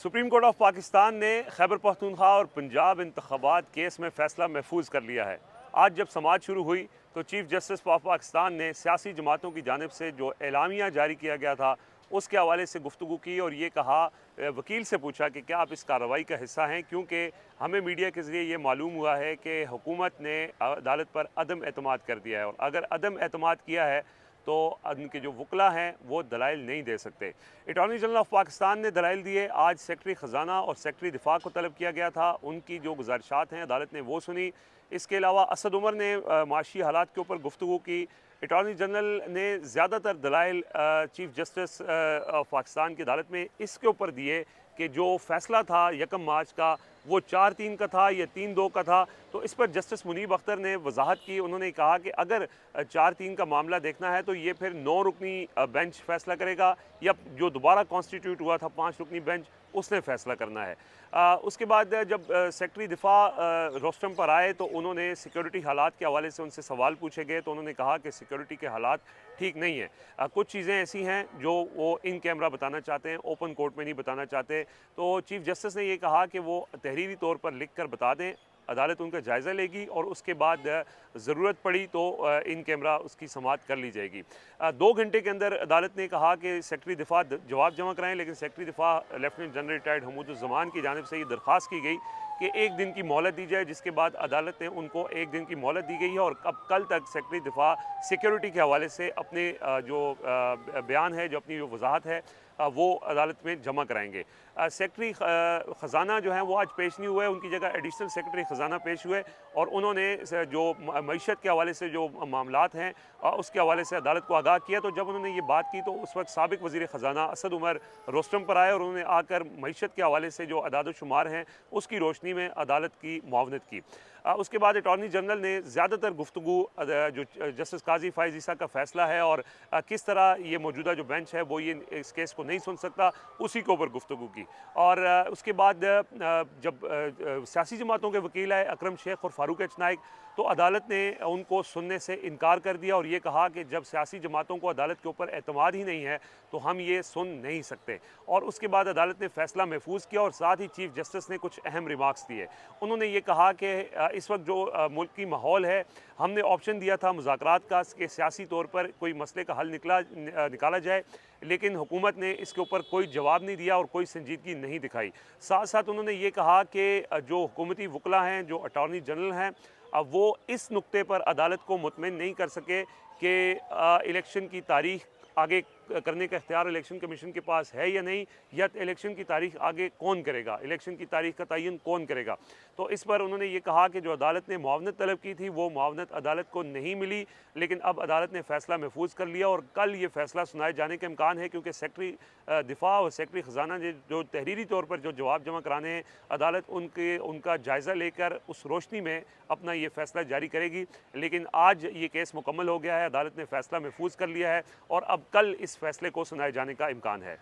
Supreme court of Pakistan ने खैबर पख्तूनख्वा और पंजाब इंतखाबात केस में फ़ैसला महफूज कर लिया है। आज जब समाअत शुरू हुई तो चीफ जस्टिस ऑफ पाकिस्तान ने सियासी जमातों की जानिब से जो एलामिया जारी किया गया था उसके हवाले से गुफ्तगू की और ये कहा, वकील से पूछा कि क्या आप इस कार्रवाई का हिस्सा हैं, क्योंकि हमें मीडिया के ज़रिए ये मालूम हुआ है कि हुकूमत ने अदालत पर अदम एतमाद कर दिया है और अगर अदम एतमाद किया है तो उनके जो वकला हैं वो दलाइल नहीं दे सकते। अटॉर्नी जनरल ऑफ पाकिस्तान ने दलाइल दिए। आज सेक्रेटरी ख़जाना और सेक्रेटरी दिफा को तलब किया गया था, उनकी जो गुजारिशात हैं अदालत ने वो सुनी। इसके अलावा असद उमर ने माशी हालात के ऊपर गुफ्तगू की। अटॉर्नी जनरल ने ज़्यादातर दलाइल चीफ जस्टिस ऑफ पाकिस्तान की अदालत में इसके ऊपर दिए कि जो फ़ैसला था 1 मार्च का वो 4-3 का था या 3-2 का था। तो इस पर जस्टिस मुनीब अख्तर ने वजाहत की। उन्होंने कहा कि अगर 4-3 का मामला देखना है तो ये फिर 9 रुकनी बेंच फ़ैसला करेगा या जो दोबारा कॉन्स्टिट्यूट हुआ था 5 रुकनी बेंच उसने फ़ैसला करना है। उसके बाद जब सेक्रेटरी दिफा रोस्टम पर आए तो उन्होंने सिक्योरिटी हालात के हवाले से उनसे सवाल पूछे गए तो उन्होंने कहा कि सिक्योरिटी के हालात ठीक नहीं है। कुछ चीज़ें ऐसी हैं जो वो इन कैमरा बताना चाहते हैं, ओपन कोर्ट में नहीं बताना चाहते। तो चीफ जस्टिस ने ये कहा कि वो तहरीरी तौर पर लिख कर बता दें, अदालत उनका जायज़ा लेगी और उसके बाद ज़रूरत पड़ी तो इन कैमरा उसकी समाअत कर ली जाएगी। 2 घंटे के अंदर अदालत ने कहा कि सेक्रेटरी दिफा जवाब जमा कराएं, लेकिन सेक्रेटरी दिफा लेफ्टिनेंट जनरल रिटायर्ड हमूदुज़्ज़मान की जानिब से ये दरख्वास्त की गई कि 1 दिन की मोहलत दी जाए, जिसके बाद अदालत ने उनको 1 दिन की मोहलत दी गई है और अब कल तक सेक्रेटरी दिफा सिक्योरिटी के हवाले से अपने जो बयान है, जो अपनी जो वजाहत है वो अदालत में जमा कराएंगे। सेक्रेटरी ख़जाना जो है वो आज पेश नहीं हुए, उनकी जगह एडिशनल सेक्रेटरी ख़जाना पेश हुए और उन्होंने जो मईशत के हवाले से जो मामलात हैं उसके हवाले से अदालत को आगाह किया। तो जब उन्होंने ये बात की तो उस वक्त साबिक वज़ीर ख़जाना असद उमर रोस्टम पर आए और उन्होंने आकर मईशत के हवाले से जो अदाद शुमार हैं उसकी रोशनी में अदालत की मुआवनत की। उसके बाद अटॉर्नी जनरल ने ज़्यादातर गुफ्तगू जो जस्टिस काजी फ़ाइज़ ईसा का फ़ैसला है और किस तरह ये मौजूदा जो बेंच है वो ये इस केस को नहीं सुन सकता, उसी के ऊपर गुफ्तगू की। और उसके बाद जब सियासी जमातों के वकील आए अकरम शेख और फ़ारूक एच नाइक, तो अदालत ने उनको सुनने से इनकार कर दिया और ये कहा कि जब सियासी जमातों को अदालत के ऊपर एतमाद ही नहीं है तो हम ये सुन नहीं सकते। और उसके बाद अदालत ने फ़ैसला महफूज किया और साथ ही चीफ जस्टिस ने कुछ अहम रिमार्क्स दिए। उन्होंने ये कहा कि इस वक्त जो मुल्क की माहौल है, हमने ऑप्शन दिया था मुज़ाकरात का कि सियासी तौर पर कोई मसले का हल निकाला जाए, लेकिन हुकूमत ने इसके ऊपर कोई जवाब नहीं दिया और कोई संजीदगी नहीं दिखाई। साथ साथ उन्होंने ये कहा कि जो हुकूमती वकला हैं, जो अटॉर्नी जनरल हैं, अब वो इस नुक्ते पर अदालत को मुतमिन नहीं कर सके कि इलेक्शन की तारीख आगे करने का इख्तियार इलेक्शन कमीशन के पास है या नहीं, या इलेक्शन की तारीख आगे कौन करेगा, इलेक्शन की तारीख का तयन कौन करेगा। तो इस पर उन्होंने ये कहा कि जो अदालत ने मुआवनत तलब की थी वो मुआवनत अदालत को नहीं मिली, लेकिन अब अदालत ने फ़ैसला महफूज कर लिया और कल ये फ़ैसला सुनाए जाने के इम्कान है, क्योंकि सेक्रेटरी दिफा और सेक्रेटरी ख़जाना जो तहरीरी तौर पर जो जवाब जमा कराने हैं, अदालत उनका जायज़ा लेकर उस रोशनी में अपना ये फ़ैसला जारी करेगी। लेकिन आज ये केस मुकम्मल हो गया है, अदालत ने फ़ैसला महफूज कर लिया है और अब कल इस फैसले को सुनाए जाने का इम्कान है।